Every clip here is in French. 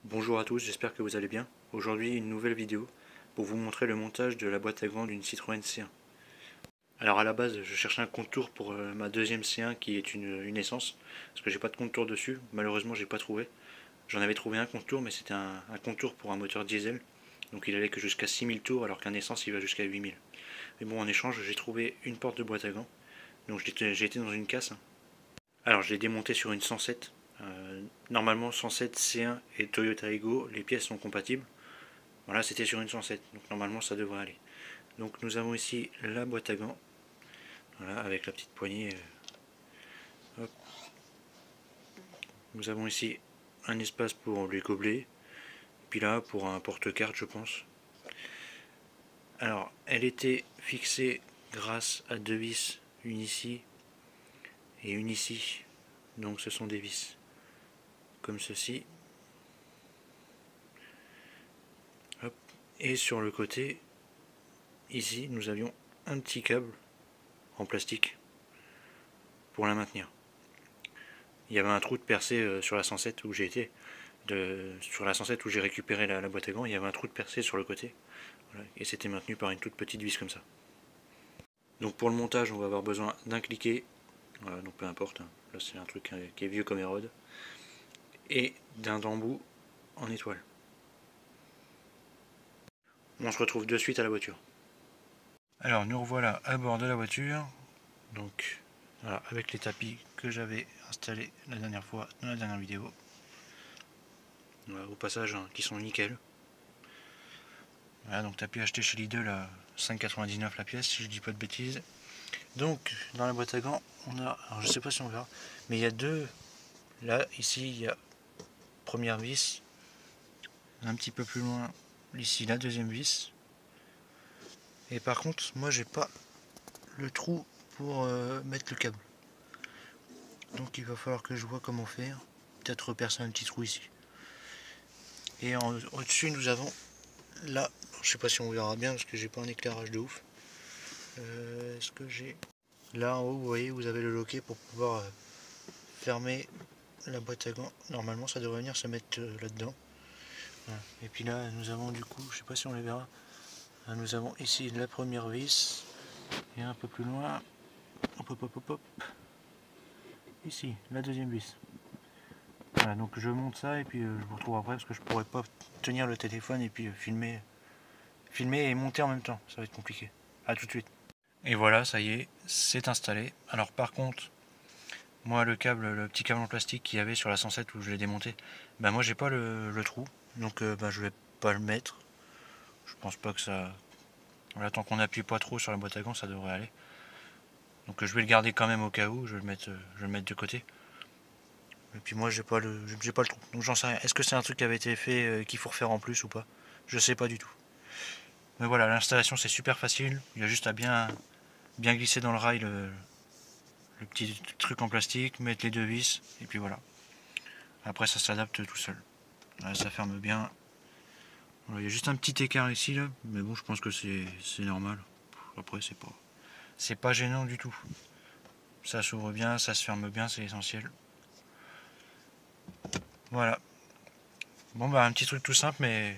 Bonjour à tous, j'espère que vous allez bien. Aujourd'hui, une nouvelle vidéo pour vous montrer le montage de la boîte à gants d'une Citroën C1. Alors à la base, je cherchais un contour pour ma deuxième C1 qui est une essence, parce que j'ai pas de contour dessus. Malheureusement, j'ai pas trouvé. J'en avais trouvé un contour, mais c'était un contour pour un moteur diesel. Donc il allait que jusqu'à 6000 tours, alors qu'un essence il va jusqu'à 8000. Mais bon, en échange, j'ai trouvé une porte de boîte à gants. Donc j'ai été dans une casse. Alors je l'ai démonté sur une 107. Normalement 107 C1 et Toyota Aygo, les pièces sont compatibles. Voilà, c'était sur une 107, donc normalement ça devrait aller. Donc nous avons ici la boîte à gants, voilà, avec la petite poignée. Hop. Nous avons ici un espace pour les gobelets, puis là pour un porte-carte je pense. Alors elle était fixée grâce à deux vis, une ici et une ici. Donc ce sont des vis comme ceci. Hop. Et sur le côté, ici nous avions un petit câble en plastique pour la maintenir. Il y avait un trou de percée sur la 107 où j'ai été. Sur la 107 où j'ai récupéré la boîte à gants, il y avait un trou de percée sur le côté. Voilà, et c'était maintenu par une toute petite vis comme ça. Donc pour le montage, on va avoir besoin d'un cliquet. Voilà, donc peu importe. Hein. Là c'est un truc qui est vieux comme érode. Et d'un embout en étoile. On se retrouve de suite à la voiture. Alors nous revoilà à bord de la voiture. Donc voilà, avec les tapis que j'avais installés la dernière fois dans la dernière vidéo. Voilà, au passage, hein, qui sont nickel. Voilà, donc tapis acheté chez Lidl à 5,99 la pièce, si je dis pas de bêtises. Donc dans la boîte à gants, on a, alors je sais pas si on verra, mais il y a deux. Là, ici, il y a première vis. Un petit peu plus loin, ici, la deuxième vis. Et par contre, moi, j'ai pas le trou pour mettre le câble. Donc il va falloir que je vois comment faire. Peut-être percer un petit trou ici. Et au-dessus, nous avons là, je sais pas si on verra bien parce que j'ai pas un éclairage de ouf. Est-ce que j'ai... Là en haut, vous voyez, vous avez le loquet pour pouvoir fermer la boîte à gants. Normalement, ça devrait venir se mettre là-dedans. Voilà. Et puis là, nous avons du coup, je sais pas si on les verra, là, nous avons ici la première vis et un peu plus loin, hop, hop, hop, hop, hop. Ici, la deuxième vis. Voilà, donc je monte ça et puis je vous retrouve après parce que je pourrais pas tenir le téléphone et puis filmer et monter en même temps. Ça va être compliqué. A tout de suite. Et voilà, ça y est, c'est installé. Alors par contre, moi le câble, le petit câble en plastique qu'il y avait sur la 107 où je l'ai démonté, ben moi j'ai pas le trou, donc ben, je vais pas le mettre. Je pense pas que ça... Voilà, tant qu'on n'appuie pas trop sur la boîte à gants, ça devrait aller. Donc je vais le garder quand même au cas où, je vais le mettre de côté. Et puis moi j'ai pas le trou, donc j'en sais rien. Est-ce que c'est un truc qui avait été fait, qu'il faut refaire en plus ou pas? Je sais pas du tout. Mais voilà, l'installation c'est super facile, il y a juste à bien glisser dans le rail le petit truc en plastique, mettre les deux vis, et puis voilà. Après ça s'adapte tout seul. Là, ça ferme bien. Voilà, il y a juste un petit écart ici là, mais bon je pense que c'est normal. Après c'est pas gênant du tout. Ça s'ouvre bien, ça se ferme bien, c'est essentiel. Voilà. Bon bah un petit truc tout simple mais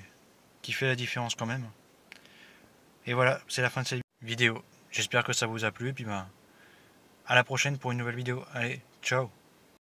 qui fait la différence quand même. Et voilà, c'est la fin de cette vidéo. J'espère que ça vous a plu, et puis bah à la prochaine pour une nouvelle vidéo. Allez, ciao.